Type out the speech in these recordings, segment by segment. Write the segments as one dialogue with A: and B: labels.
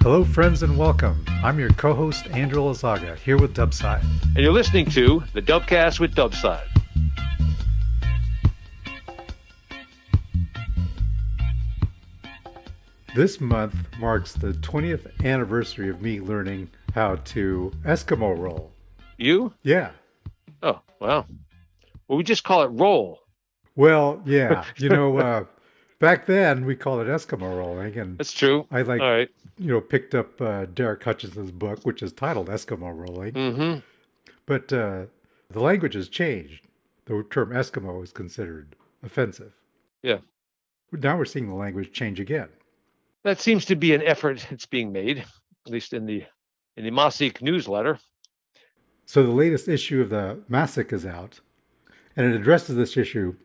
A: Hello, friends, and welcome. I'm your co-host, Andrew Lazaga, here with Dubside.
B: And you're listening to the DUBCAST with Dubside.
A: This month marks the 20th anniversary of me learning how to Eskimo roll.
B: You?
A: Yeah.
B: Oh, wow. Well, we just call it roll.
A: Well, yeah. Back then we called it Eskimo rolling, and
B: That's true.
A: I
B: All right.
A: picked up Derek Hutchinson's book, which is titled Eskimo Rolling.
B: Mm-hmm.
A: But the language has changed. The term Eskimo is considered offensive.
B: Yeah.
A: Now we're seeing the language change again.
B: That seems to be an effort that's being made, at least in the Masik newsletter.
A: So the latest issue of the Masik is out, and it addresses this issue.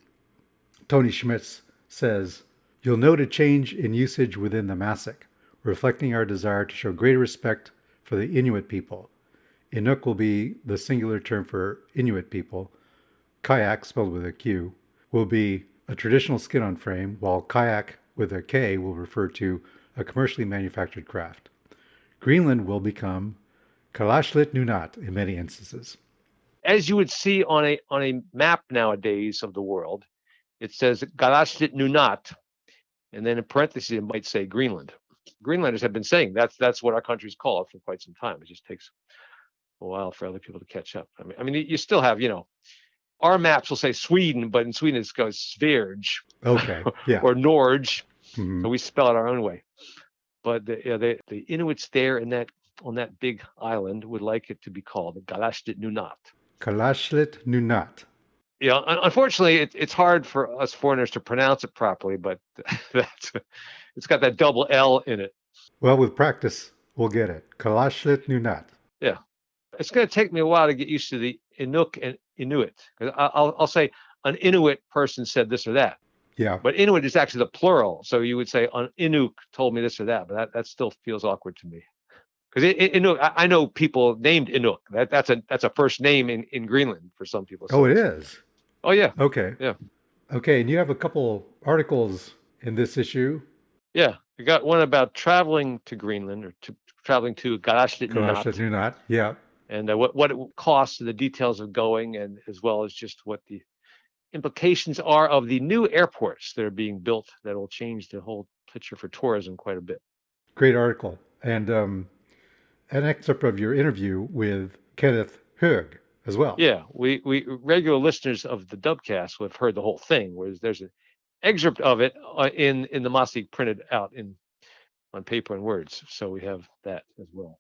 A: Tony Schmitz says, "You'll note a change in usage within the Masik, reflecting our desire to show greater respect for the Inuit people. Inuk will be the singular term for Inuit people. Kayak, spelled with a Q, will be a traditional skin-on frame, while kayak with a K will refer to a commercially manufactured craft. Greenland will become Kalashlit Nunat in many instances."
B: As you would see on a map nowadays of the world, it says Galashtit Nunat, and then in parentheses it might say Greenland. Greenlanders have been saying that's what our country's called for quite some time. It just takes a while for other people to catch up. I mean, you still have, our maps will say Sweden, but in Sweden it goes Sverige.
A: Okay, yeah.
B: Or Norge.
A: Mm-hmm.
B: So we spell it our own way. But the Inuits there on that big island would like it to be called the Galashtit Nunat.
A: Kalashlit Nunat.
B: Yeah, unfortunately, it's hard for us foreigners to pronounce it properly, but it's got that double L in it.
A: Well, with practice, we'll get it. Kalashlit Nunat.
B: Yeah. It's going to take me a while to get used to the Inuk and Inuit. Because I'll say an Inuit person said this or that.
A: Yeah.
B: But Inuit is actually the plural. So you would say an Inuk told me this or that, but that still feels awkward to me. Because Inuk, I know people named Inuk. That's a first name in Greenland for some people.
A: Oh, it is?
B: Oh, yeah.
A: Okay.
B: Yeah.
A: Okay, and you have a couple articles in this issue.
B: Yeah. We got one about traveling to Greenland or traveling to Galashtit
A: Nunat. Yeah.
B: And what it costs, the details of going, and as well as just what the implications are of the new airports that are being built that will change the whole picture for tourism quite a bit.
A: Great article. And an excerpt of your interview with Kenneth Hug as well.
B: Yeah, we regular listeners of the Dubcast will have heard the whole thing, whereas there's an excerpt of it in the Masik printed out on paper and words. So we have that as well.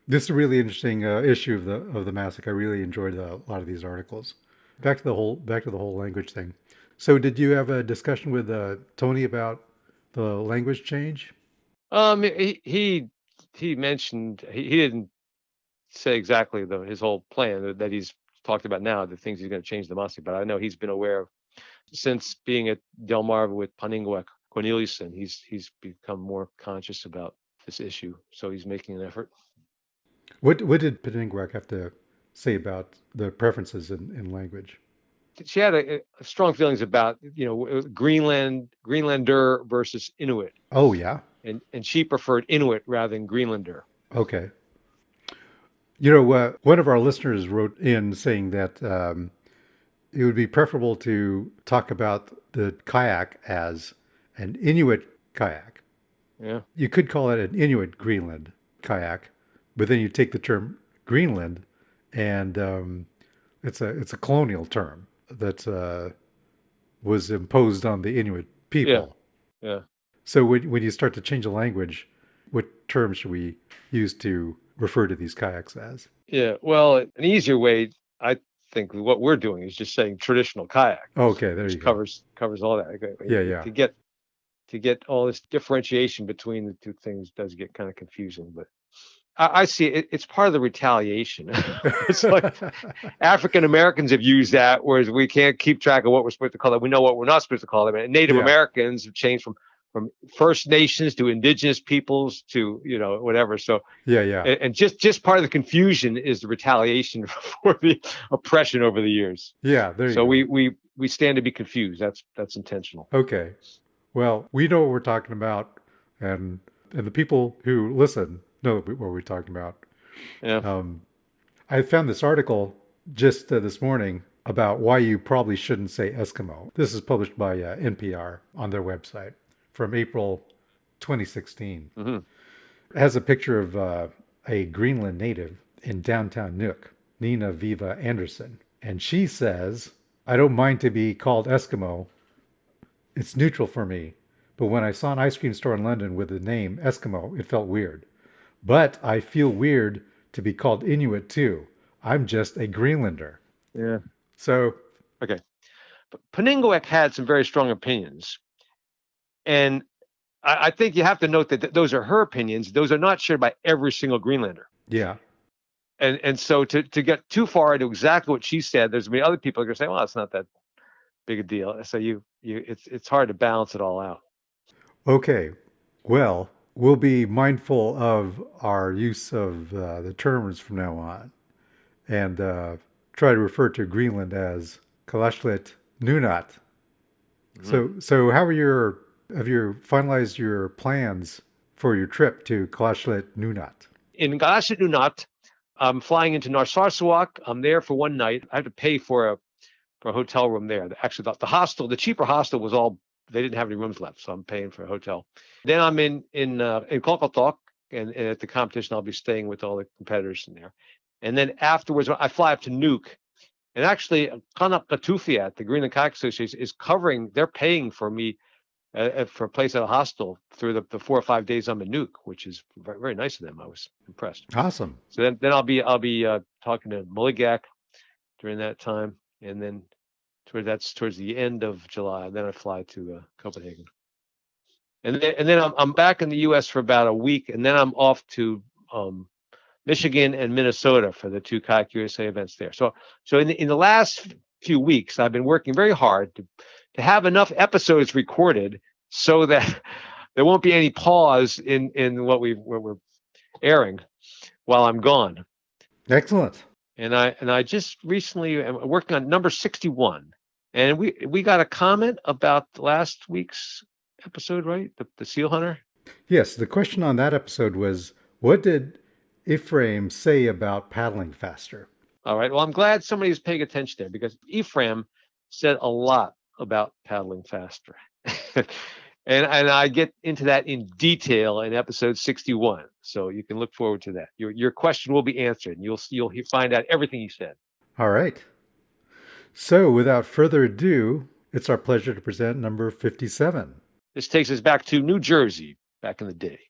A: This is a really interesting issue of the Masik. I really enjoyed a lot of these articles. Back to the whole language thing. So, did you have a discussion with Tony about the language change?
B: He mentioned he didn't say exactly his whole plan that he's talked about now, the things he's going to change the Masik, but I know he's been aware of since being at Delmarva with Poignant Corneliuson. He's become more conscious about this issue, so he's making an effort.
A: What did Peningwak have to say about the preferences in language?
B: She had a strong feelings about Greenlander versus Inuit.
A: Oh yeah,
B: and she preferred Inuit rather than Greenlander.
A: Okay. One of our listeners wrote in saying that it would be preferable to talk about the kayak as an Inuit kayak.
B: Yeah.
A: You could call it an Inuit Greenland kayak, but then you take the term Greenland, and it's a colonial term that was imposed on the Inuit people.
B: Yeah.
A: So when you start to change the language, what term should we use to refer to these kayaks as?
B: Yeah. Well, an easier way, I think, what we're doing is just saying traditional kayak.
A: Okay, there you go.
B: Covers all that.
A: Yeah.
B: To get all this differentiation between the two things does get kind of confusing, but I see it's part of the retaliation. It's like African Americans have used that, whereas we can't keep track of what we're supposed to call them. We know what we're not supposed to call them. And Native Americans have changed from First Nations to indigenous peoples to whatever. So
A: yeah.
B: And just part of the confusion is the retaliation for the oppression over the years.
A: Yeah, there you
B: go.
A: So
B: we stand to be confused. That's intentional.
A: Okay. Well, we know what we're talking about, and and the people who listen know what we're talking about.
B: Yeah.
A: I found this article just this morning about why you probably shouldn't say Eskimo. This is published by NPR on their website from April 2016.
B: Hmm.
A: It has a picture of a Greenland native in downtown Nuuk, Nina Viva Anderson. And she says, I don't mind to be called Eskimo. It's neutral for me. But when I saw an ice cream store in London with the name Eskimo, it felt weird. But I feel weird to be called Inuit too. I'm just a Greenlander.
B: Yeah.
A: So,
B: Okay. But Peningawek had some very strong opinions. And I think you have to note that those are her opinions. Those are not shared by every single Greenlander.
A: yeah.
B: And so to get too far into exactly what she said, there's going to be other people who are going to say, well, it's not that big a deal. So it's hard to balance it all out.
A: Okay. Well, we'll be mindful of our use of the terms from now on and try to refer to Greenland as Kalaalleq Nunaat. So have you finalized your plans for your trip to Kalaalleq Nunaat?
B: In Kalaalleq Nunaat, I'm flying into Narsarsuaq. I'm there for one night. I have to pay for a hotel room there. Actually, the hostel, the cheaper hostel was all, they didn't have any rooms left, so I'm paying for a hotel. Then I'm in Kolkatok, and at the competition, I'll be staying with all the competitors in there. And then afterwards, I fly up to Nuuk. And actually, QAJAQ, the Greenland Kayak Association, is covering, they're paying for me for a place at a hostel through the 4 or 5 days I'm in Nuuk, which is very, very nice of them. I was impressed.
A: Awesome.
B: So then I'll be talking to QAJAQ during that time, and then towards the end of July. Then I fly to Copenhagen, and then I'm back in the U.S. for about a week, and then I'm off to Michigan and Minnesota for the 2 Kayak USA events there. So in the last few weeks, I've been working very hard to have enough episodes recorded so that there won't be any pause in what we're airing while I'm gone.
A: Excellent.
B: And I just recently am working on number 61, and we got a comment about last week's episode, right? The seal hunter.
A: Yes, the question on that episode was, what did Ephraim say about paddling faster?
B: All right. Well, I'm glad somebody's paying attention there, because Ephraim said a lot about paddling faster. And I get into that in detail in episode 61. So you can look forward to that. Your question will be answered, and you'll find out everything he said.
A: All right. So without further ado, it's our pleasure to present number 57.
B: This takes us back to New Jersey back in the day.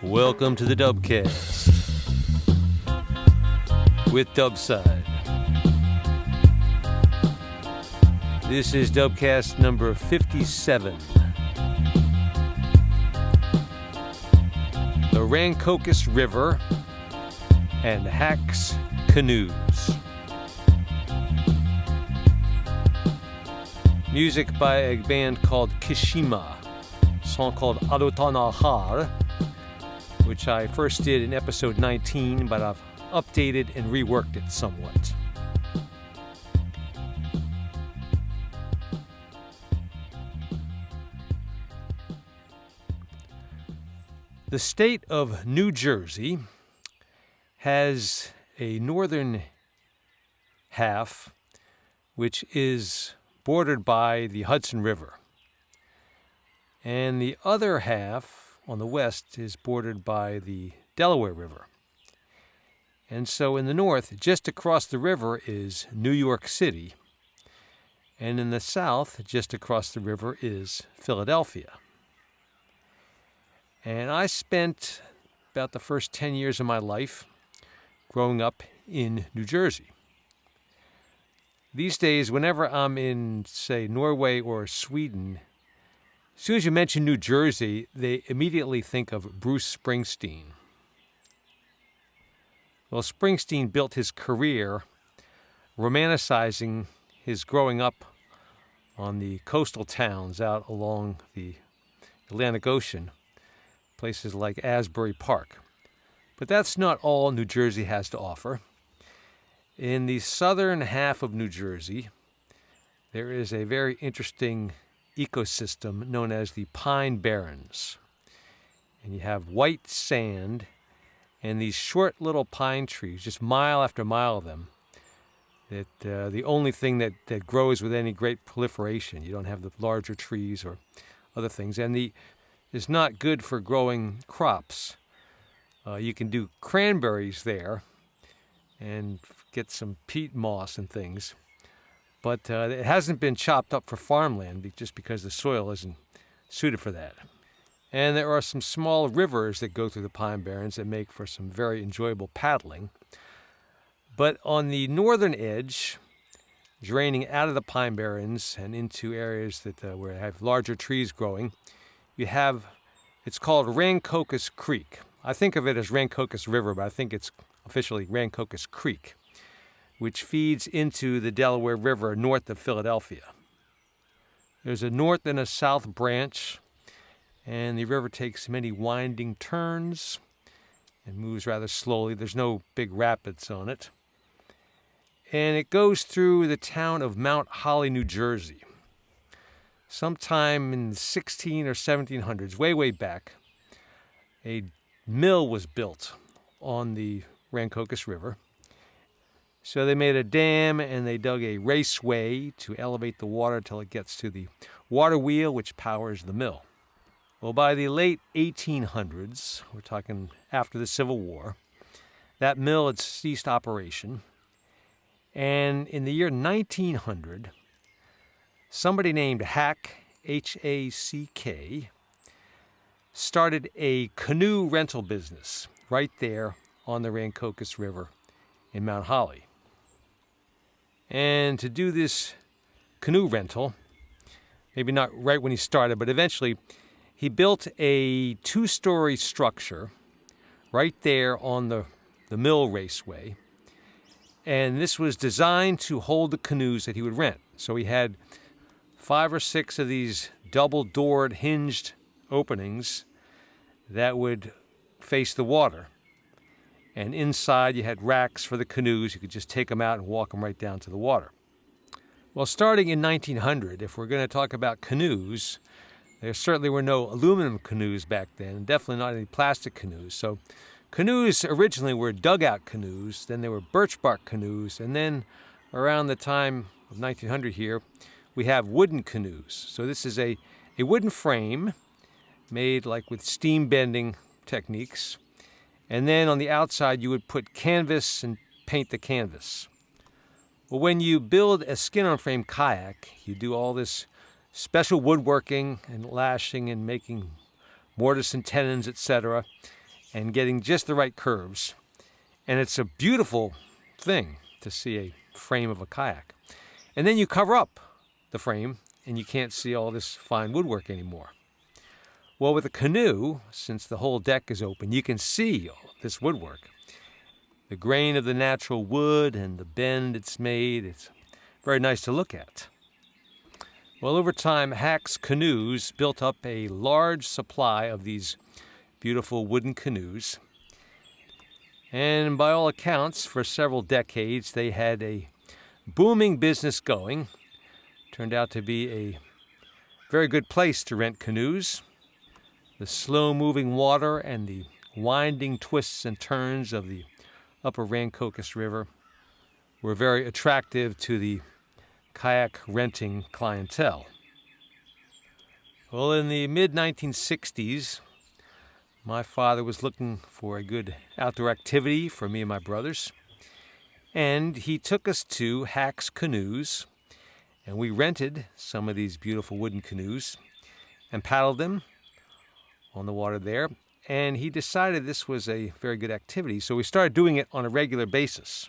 C: Welcome to the DUBCAST with Dubside. This is DUBCAST number 57. The Rancocas River and Hack's Canoes. Music by a band called Kishima, a song called Arutanahar, which I first did in episode 19, but I've updated and reworked it somewhat. The state of New Jersey has a northern half which is bordered by the Hudson River, and the other half on the west is bordered by the Delaware River. And so in the north, just across the river is New York City, and in the south, just across the river is Philadelphia. And I spent about the first 10 years of my life growing up in New Jersey. These days, whenever I'm in, say, Norway or Sweden, as soon as you mention New Jersey, they immediately think of Bruce Springsteen. Well, Springsteen built his career romanticizing his growing up on the coastal towns out along the Atlantic Ocean, places like Asbury Park. But that's not all New Jersey has to offer. In the southern half of New Jersey, there is a very interesting ecosystem known as the Pine Barrens. And you have white sand and these short little pine trees, just mile after mile of them, that the only thing that grows with any great proliferation. You don't have the larger trees or other things. And it's not good for growing crops. You can do cranberries there and get some peat moss and things. But it hasn't been chopped up for farmland just because the soil isn't suited for that. And there are some small rivers that go through the Pine Barrens that make for some very enjoyable paddling. But on the northern edge, draining out of the Pine Barrens and into areas that where they have larger trees growing, you have, it's called Rancocas Creek. I think of it as Rancocas River, but I think it's officially Rancocas Creek, which feeds into the Delaware River north of Philadelphia. There's a north and a south branch, and the river takes many winding turns and moves rather slowly. There's no big rapids on it. And it goes through the town of Mount Holly, New Jersey. Sometime in the 16 or 1700s, way back, a mill was built on the Rancocas River. So they made a dam and they dug a raceway to elevate the water till it gets to the water wheel, which powers the mill. Well, by the late 1800s, we're talking after the Civil War, that mill had ceased operation. And in the year 1900, somebody named Hack, H-A-C-K, started a canoe rental business right there on the Rancocas River in Mount Holly. And to do this canoe rental, maybe not right when he started, but eventually he built a 2-story structure right there on the mill raceway. And this was designed to hold the canoes that he would rent. So he had 5 or 6 of these double-doored hinged openings that would face the water. And inside you had racks for the canoes. You could just take them out and walk them right down to the water. Well, starting in 1900, if we're going to talk about canoes, there certainly were no aluminum canoes back then, and definitely not any plastic canoes. So canoes originally were dugout canoes, then they were birch bark canoes, and then around the time of 1900 here, we have wooden canoes. So this is a wooden frame made like with steam bending techniques. And then on the outside, you would put canvas and paint the canvas. Well, when you build a skin-on-frame kayak, you do all this special woodworking and lashing and making mortise and tenons, etc., and getting just the right curves. And it's a beautiful thing to see a frame of a kayak. And then you cover up the frame, and you can't see all this fine woodwork anymore. Well, with a canoe, since the whole deck is open, you can see all this woodwork. The grain of the natural wood and the bend it's made, it's very nice to look at. Well, over time, Hack's Canoes built up a large supply of these beautiful wooden canoes. And by all accounts, for several decades, they had a booming business going. Turned out to be a very good place to rent canoes. The slow-moving water and the winding twists and turns of the upper Rancocas River were very attractive to the kayak renting clientele. Well, in the mid-1960s, my father was looking for a good outdoor activity for me and my brothers, and he took us to Hack's Canoes, and we rented some of these beautiful wooden canoes and paddled them on the water there, and he decided this was a very good activity, so we started doing it on a regular basis.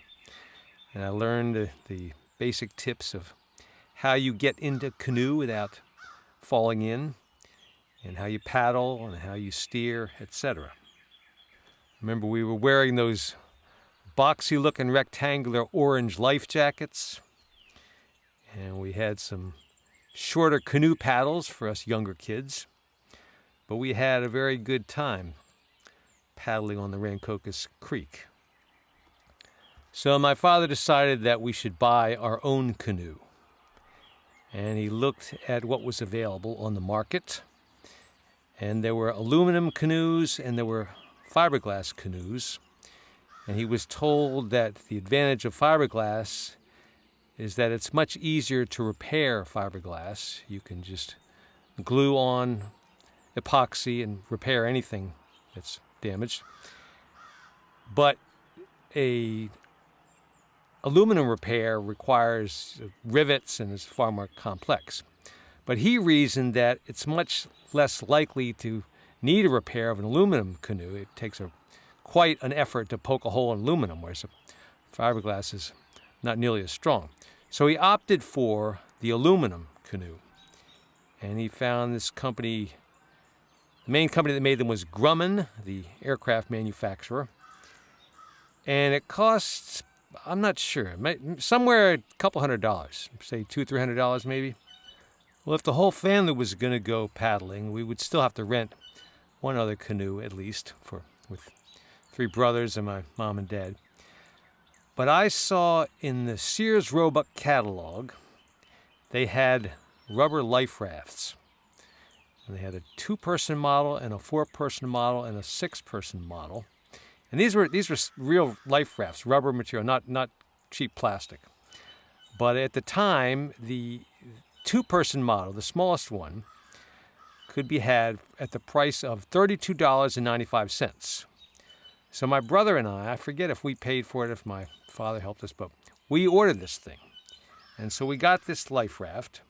C: And I learned the basic tips of how you get into canoe without falling in, and how you paddle, and how you steer, etc. Remember, we were wearing those boxy-looking rectangular orange life jackets, and we had some shorter canoe paddles for us younger kids. But we had a very good time paddling on the Rancocas Creek. So my father decided that we should buy our own canoe. and he looked at what was available on the market. And there were aluminum canoes and there were fiberglass canoes. And he was told that the advantage of fiberglass is that it's much easier to repair fiberglass. You can just glue on epoxy and repair anything that's damaged. But a aluminum repair requires rivets and is far more complex. But he reasoned that it's much less likely to need a repair of an aluminum canoe. It takes quite an effort to poke a hole in aluminum, whereas fiberglass is not nearly as strong. So he opted for the aluminum canoe. And he found this company, the main company that made them was Grumman, the aircraft manufacturer. And it costs, I'm not sure, somewhere a couple $100, say $200, $300 maybe. Well, if the whole family was going to go paddling, we would still have to rent one other canoe at least with 3 brothers and my mom and dad. But I saw in the Sears Roebuck catalog, they had rubber life rafts. And they had a 2-person model and a 4-person model and a 6-person model. And these were real life rafts, rubber material, not cheap plastic. But at the time, the 2-person model, the smallest one, could be had at the price of $32.95. So my brother and I forget if we paid for it, if my father helped us, but we ordered this thing. And so we got this life raft,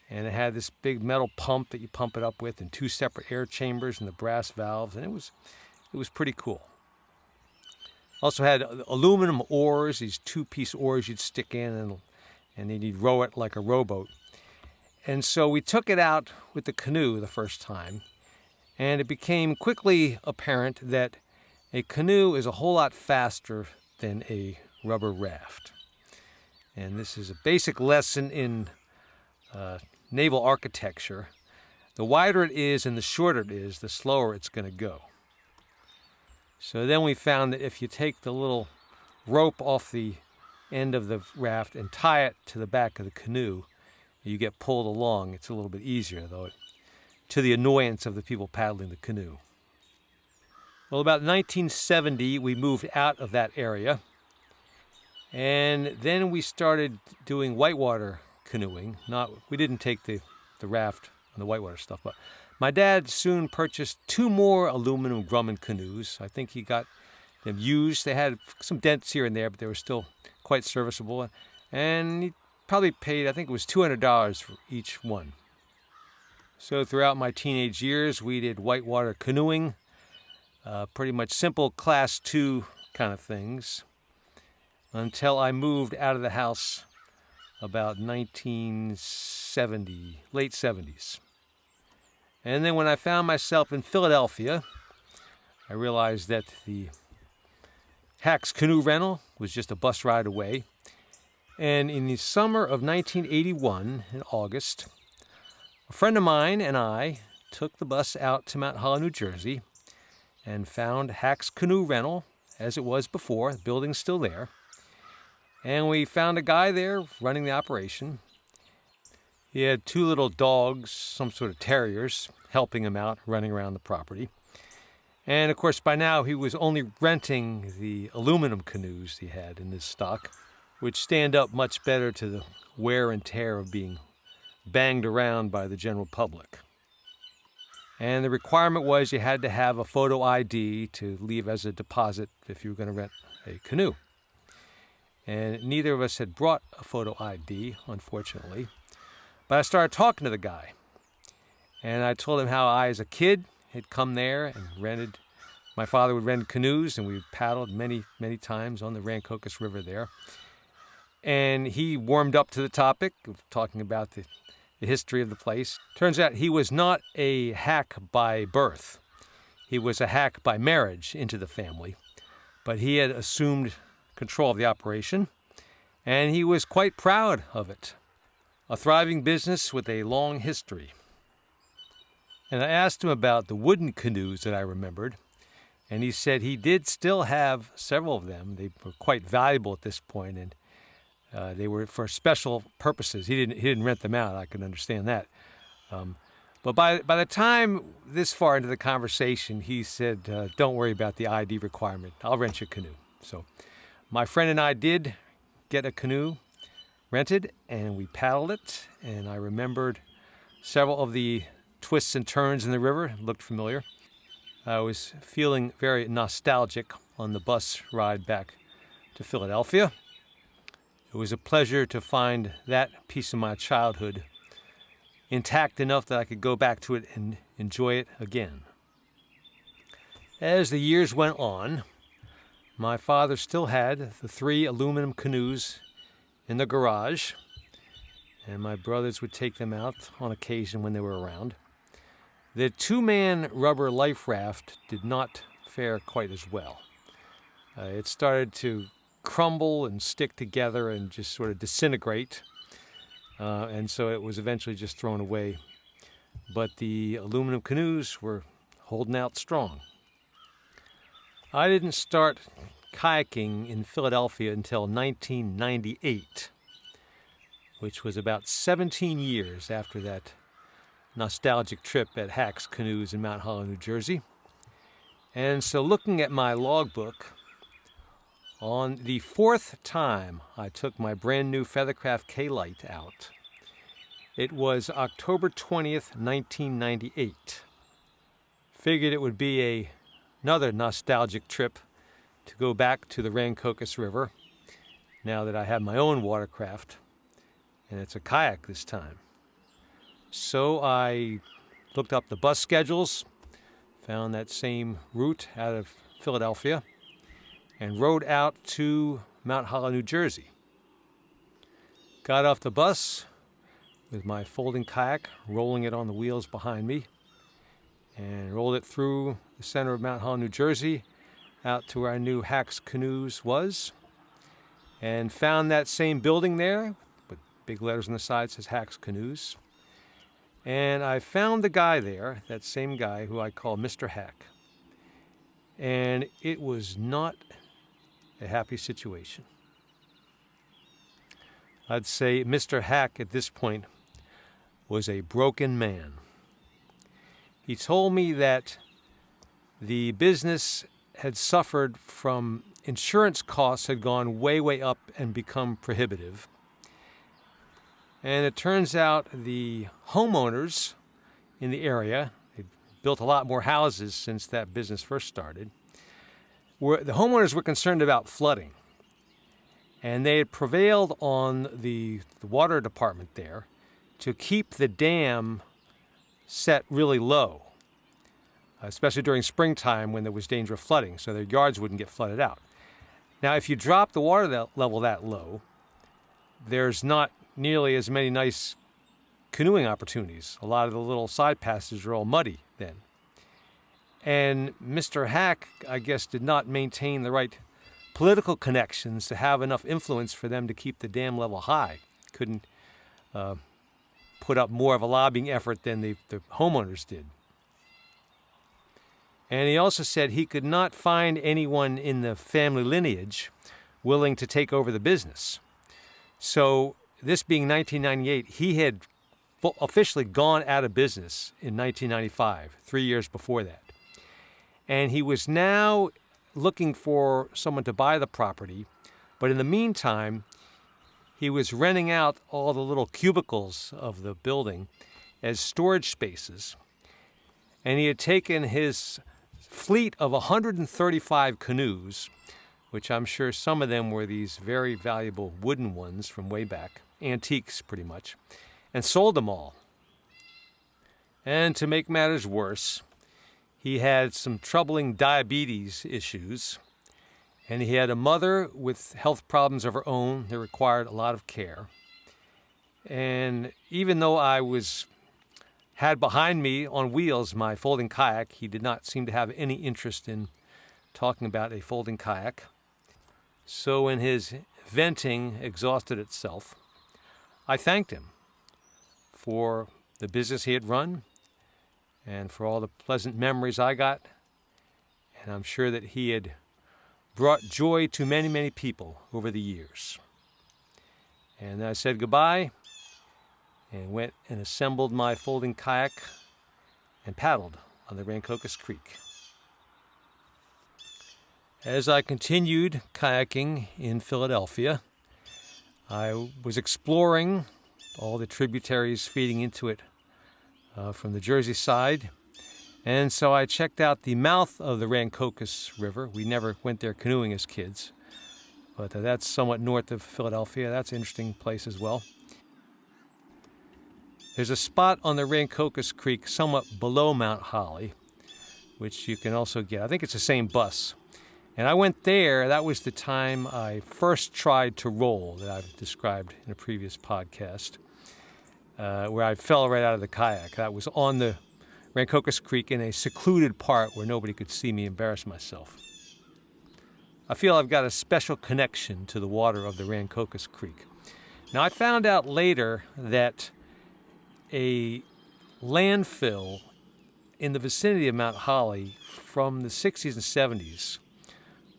C: and it had this big metal pump that you pump it up with and 2 separate air chambers and the brass valves, and it was pretty cool. Also had aluminum oars, these 2-piece oars you'd stick in, and then you'd row it like a rowboat. And so we took it out with the canoe the first time, and it became quickly apparent that a canoe is a whole lot faster than a rubber raft. And this is a basic lesson in naval architecture. The wider it is and the shorter it is, the slower it's going to go. So then we found that if you take the little rope off the end of the raft and tie it to the back of the canoe, you get pulled along. It's a little bit easier, though, to the annoyance of the people paddling the canoe. Well, about 1970, we moved out of that area, and then we started doing whitewater canoeing. We didn't take the raft and the whitewater stuff, but my dad soon purchased 2 more aluminum Grumman canoes. I think he got them used. They had some dents here and there, but they were still quite serviceable. And he probably paid, I think it was $200 for each one. So throughout my teenage years, we did whitewater canoeing, pretty much simple class 2 kind of things, until I moved out of the house about 1970, late 70s. And then when I found myself in Philadelphia, I realized that the Hack's canoe rental was just a bus ride away. And in the summer of 1981, in August, a friend of mine and I took the bus out to Mount Hollow, New Jersey, and found Hack's canoe rental as it was before. The building's still there. And we found a guy there running the operation. He had 2 little dogs, some sort of terriers, helping him out, running around the property. And of course, by now he was only renting the aluminum canoes he had in his stock, which stand up much better to the wear and tear of being banged around by the general public. And the requirement was you had to have a photo ID to leave as a deposit if you were going to rent a canoe. And neither of us had brought a photo ID, unfortunately. But I started talking to the guy, and I told him how I, as a kid, had come there and rented. My father would rent canoes, and we paddled many, many times on the Rancocas River there. And he warmed up to the topic of talking about the history of the place. Turns out he was not a hack by birth. He was a hack by marriage into the family. But he had assumed control of the operation, and he was quite proud of it. A thriving business with a long history. And I asked him about the wooden canoes that I remembered, and he said he did still have several of them. They were quite valuable at this point, and They were for special purposes. He didn't rent them out. I can understand that. But by the time this far into the conversation, he said, "Don't worry about the ID requirement. I'll rent you a canoe." So my friend and I did get a canoe rented, and we paddled it. And I remembered several of the twists and turns in the river. It looked familiar. I was feeling very nostalgic on the bus ride back to Philadelphia. It was a pleasure to find that piece of my childhood intact enough that I could go back to it and enjoy it again. As the years went on, my father still had the 3 aluminum canoes in the garage, and my brothers would take them out on occasion when they were around. The 2-man rubber life raft did not fare quite as well. It started to crumble and stick together and just sort of disintegrate. And so it was eventually just thrown away. But the aluminum canoes were holding out strong. I didn't start kayaking in Philadelphia until 1998, which was about 17 years after that nostalgic trip at Hack's Canoes in Mount Hollow, New Jersey. And so looking at my logbook, on the 4th time I took my brand new Feathercraft K-Lite out, it was October 20th, 1998. Figured it would be another nostalgic trip to go back to the Rancocas River now that I have my own watercraft, and it's a kayak this time. So I looked up the bus schedules, found that same route out of Philadelphia, and rode out to Mount Hollow, New Jersey. Got off the bus with my folding kayak, rolling it on the wheels behind me, and rolled it through the center of Mount Hollow, New Jersey, out to where I knew Hack's Canoes was, and found that same building there, with big letters on the side says Hack's Canoes. And I found the guy there, that same guy who I call Mr. Hack. And it was not a happy situation. I'd say Mr. Hack at this point was a broken man. He told me that the business had suffered from insurance costs had gone way up and become prohibitive. And it turns out the homeowners in the area, they built a lot more houses since that business first started, the homeowners were concerned about flooding. And they had prevailed on the water department there to keep the dam set really low, especially during springtime when there was danger of flooding, so their yards wouldn't get flooded out. Now, if you drop the water level that low, there's not nearly as many nice canoeing opportunities. A lot of the little side passages are all muddy then. And Mr. Hack, I guess, did not maintain the right political connections to have enough influence for them to keep the dam level high. Couldn't put up more of a lobbying effort than the homeowners did. And he also said he could not find anyone in the family lineage willing to take over the business. So this being 1998, he had officially gone out of business in 1995, 3 years before that. And he was now looking for someone to buy the property, but in the meantime, he was renting out all the little cubicles of the building as storage spaces. And he had taken his fleet of 135 canoes, which I'm sure some of them were these very valuable wooden ones from way back, antiques pretty much, and sold them all. And to make matters worse, he had some troubling diabetes issues, and he had a mother with health problems of her own that required a lot of care. And even though I had behind me on wheels my folding kayak, he did not seem to have any interest in talking about a folding kayak. So when his venting exhausted itself, I thanked him for the business he had run and for all the pleasant memories I got. And I'm sure that he had brought joy to many, many people over the years. And then I said goodbye and went and assembled my folding kayak and paddled on the Rancocas Creek. As I continued kayaking in Philadelphia, I was exploring all the tributaries feeding into it from the Jersey side. And so I checked out the mouth of the Rancocas River. We never went there canoeing as kids, but that's somewhat north of Philadelphia. That's an interesting place as well. There's a spot on the Rancocas Creek somewhat below Mount Holly, which you can also get. I think it's the same bus. And I went there. That was the time I first tried to roll that I've described in a previous podcast, where I fell right out of the kayak. That was on the Rancocas Creek in a secluded part where nobody could see me embarrass myself. I feel I've got a special connection to the water of the Rancocas Creek. Now, I found out later that a landfill in the vicinity of Mount Holly from the 60s and 70s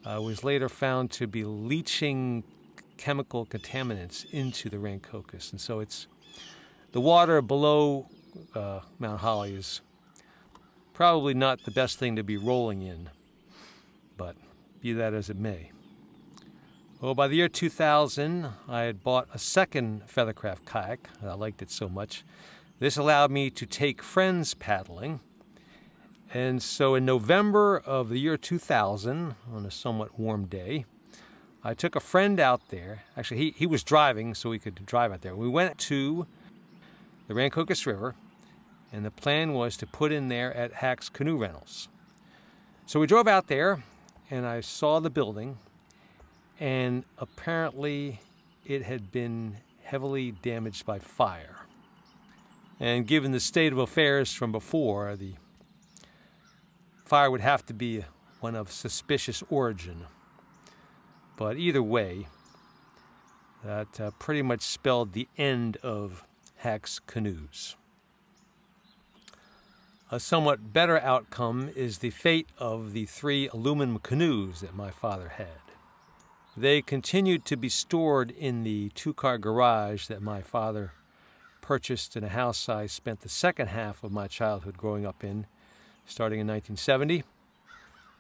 C: was later found to be leaching chemical contaminants into the Rancocas. And so it's the water below Mount Holly is probably not the best thing to be rolling in, but be that as it may. Well, by the year 2000, I had bought a second Feathercraft kayak. I liked it so much. This allowed me to take friends paddling. And so in November of the year 2000, on a somewhat warm day, I took a friend out there. Actually, he was driving, so we could drive out there. We went to the Rancocas River, and the plan was to put in there at QAJAQ's Canoe Rentals. So we drove out there, and I saw the building, and apparently it had been heavily damaged by fire. And given the state of affairs from before, the fire would have to be one of suspicious origin. But either way, that pretty much spelled the end of QAJAQ's Canoes. A somewhat better outcome is the fate of the 3 aluminum canoes that my father had. They continued to be stored in the 2-car garage that my father purchased in a house I spent the second half of my childhood growing up in, starting in 1970.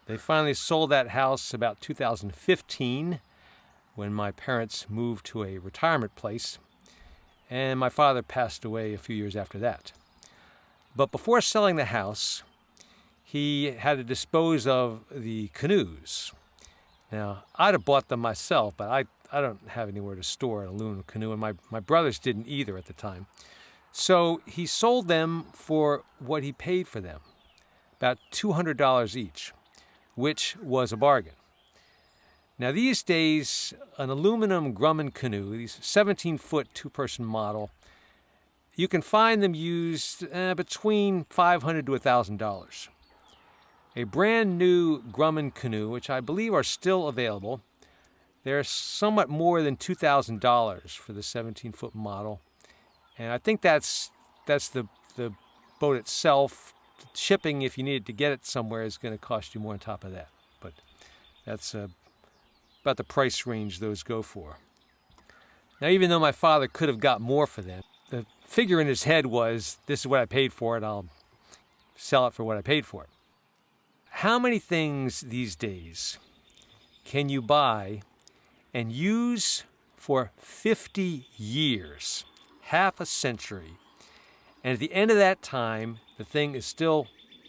C: They finally sold that house about 2015 when my parents moved to a retirement place, and my father passed away a few years after that. But before selling the house, he had to dispose of the canoes. Now, I'd have bought them myself, but I don't have anywhere to store an aluminum canoe, and my brothers didn't either at the time. So he sold them for what he paid for them, about $200 each, which was a bargain. Now, these days, an aluminum Grumman canoe, these 17-foot 2-person model, you can find them used between $500 to $1,000. A brand new Grumman canoe, which I believe are still available, they're somewhat more than $2,000 for the 17-foot model. And I think that's the boat itself. Shipping, if you needed to get it somewhere, is going to cost you more on top of that. But that's about the price range those go for. Now, even though my father could have got more for them, the figure in his head was, this is what I paid for it, I'll sell it for what I paid for it. How many things these days can you buy and use for 50 years, half a century, and at the end of that time, the thing is still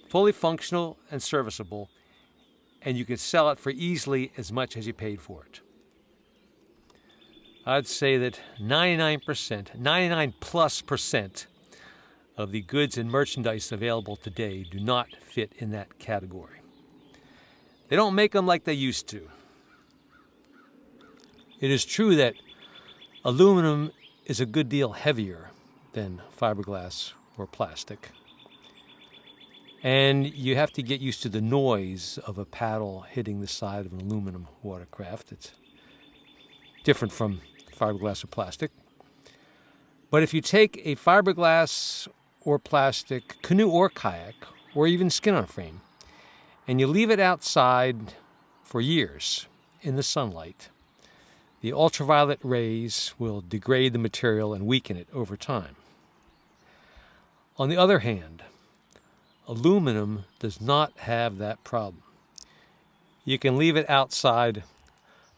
C: fully functional and serviceable, and you can sell it for easily as much as you paid for it? I'd say that 99+% of the goods and merchandise available today do not fit in that category. They don't make them like they used to. It is true that aluminum is a good deal heavier than fiberglass or plastic. And you have to get used to the noise of a paddle hitting the side of an aluminum watercraft. It's different from fiberglass or plastic. But if you take a fiberglass or plastic canoe or kayak, or even skin-on frame, and you leave it outside for years in the sunlight, the ultraviolet rays will degrade the material and weaken it over time. On the other hand, aluminum does not have that problem. You can leave it outside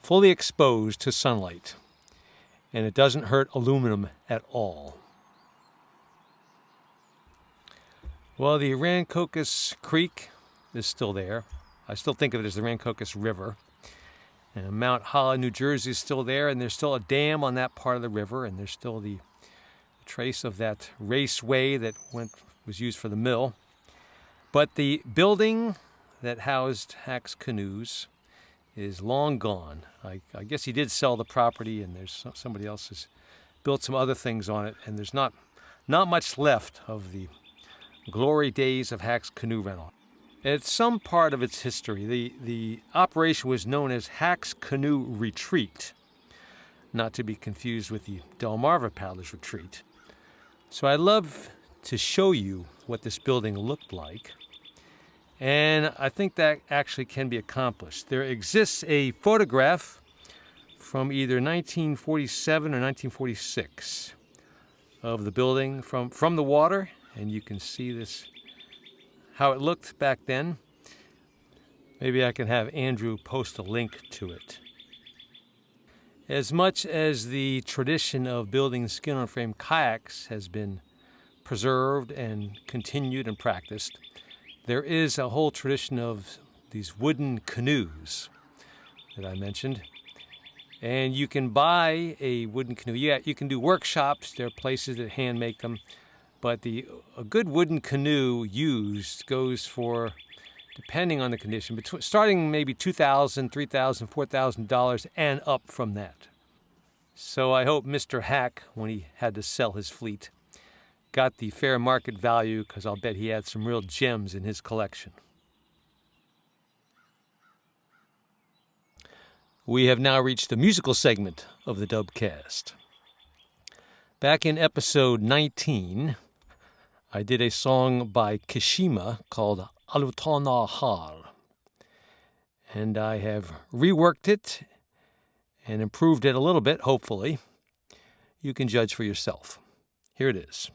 C: fully exposed to sunlight, and it doesn't hurt aluminum at all. Well, the Rancocas Creek is still there. I still think of it as the Rancocas River. And Mount Holly, New Jersey is still there, and there's still a dam on that part of the river, and there's still the trace of that raceway that was used for the mill. But the building that housed Hack's Canoes is long gone. I guess he did sell the property, and there's somebody else has built some other things on it, and there's not much left of the glory days of Hack's Canoe Rental. It's some part of its history. The operation was known as Hack's Canoe Retreat, not to be confused with the Delmarva Paddlers Retreat. So I'd love to show you what this building looked like, and I think that actually can be accomplished. There exists a photograph from either 1947 or 1946 of the building from the water, and you can see this, how it looked back then. Maybe I can have Andrew post a link to it. As much as the tradition of building skin-on-frame kayaks has been preserved and continued and practiced, there is a whole tradition of these wooden canoes that I mentioned. And you can buy a wooden canoe. Yeah, you can do workshops. There are places that hand make them. But a good wooden canoe used goes for, depending on the condition, starting maybe $2,000, $3,000, $4,000 and up from that. So I hope Mr. Hack, when he had to sell his fleet, got the fair market value, because I'll bet he had some real gems in his collection. We have now reached the musical segment of the DUBCAST. Back in episode 19, I did a song by Kishima called Alutana Har, and I have reworked it and improved it a little bit, hopefully. You can judge for yourself. Here it is.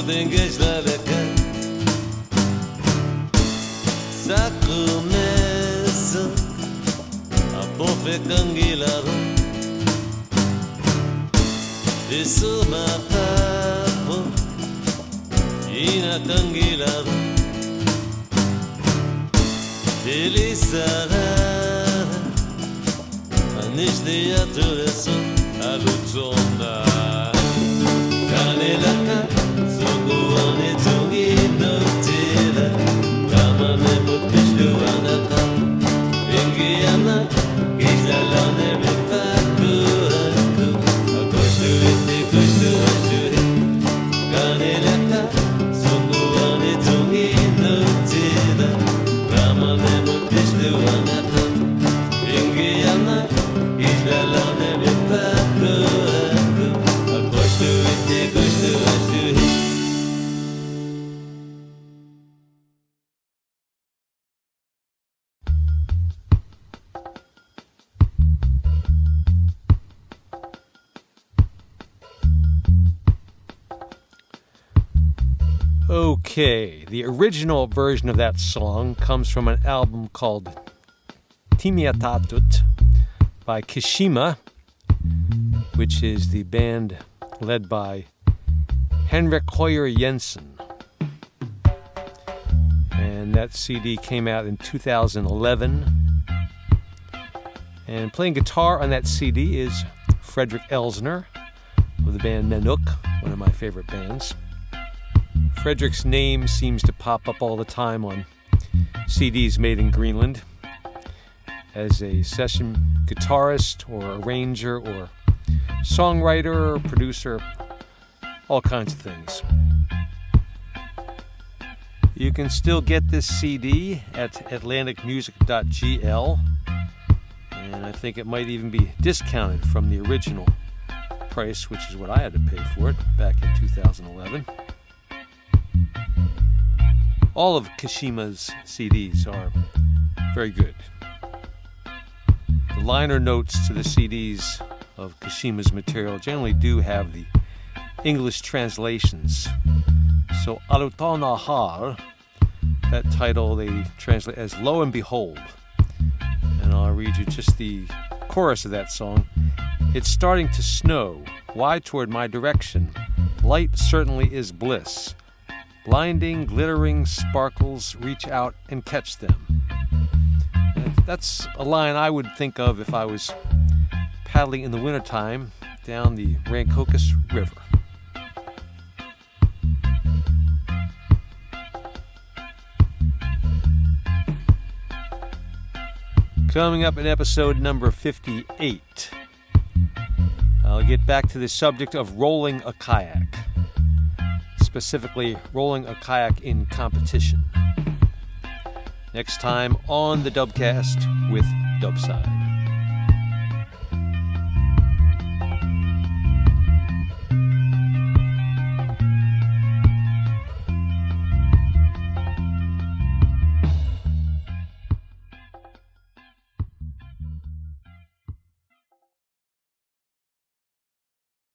D: engage la leka sa começa a pofe kangilaro isso matapo ina kangilaro Delisara Anishti atureso alutonda Kanelaka Sokuane tungi notila Kamane mutishtu anaka Ingiana Gizalane bifaku Akoshtu iti kushtu ashuri Kanelaka Sokuane tungi notila Kamane mutishtu anaka Ingiana Gizalane bifaku Akoshtu iti kushtu ashuri
C: Okay, the original version of that song comes from an album called Timmiaaqqatut by Kishima, which is the band led by Henrik Høyer Jensen. And that CD came out in 2011. And playing guitar on that CD is Fredrik Elsner of the band Nanook, one of my favorite bands. Fredrik's name seems to pop up all the time on CDs made in Greenland as a session guitarist or arranger or songwriter or producer, all kinds of things. You can still get this CD at atlanticmusic.gl, and I think it might even be discounted from the original price, which is what I had to pay for it back in 2011. All of Kishima's CDs are very good. The liner notes to the CDs of Kishima's material generally do have the English translations. So Alutona Har, that title they translate as Lo and Behold. And I'll read you just the chorus of that song. It's starting to snow. Why toward my direction? Light certainly is bliss. Blinding, glittering sparkles, reach out and catch them. And that's a line I would think of if I was paddling in the wintertime down the Rancocas River. Coming up in episode number 58, I'll get back to the subject of rolling a kayak. Specifically, rolling a kayak in competition. Next time on the Dubcast with Dubside.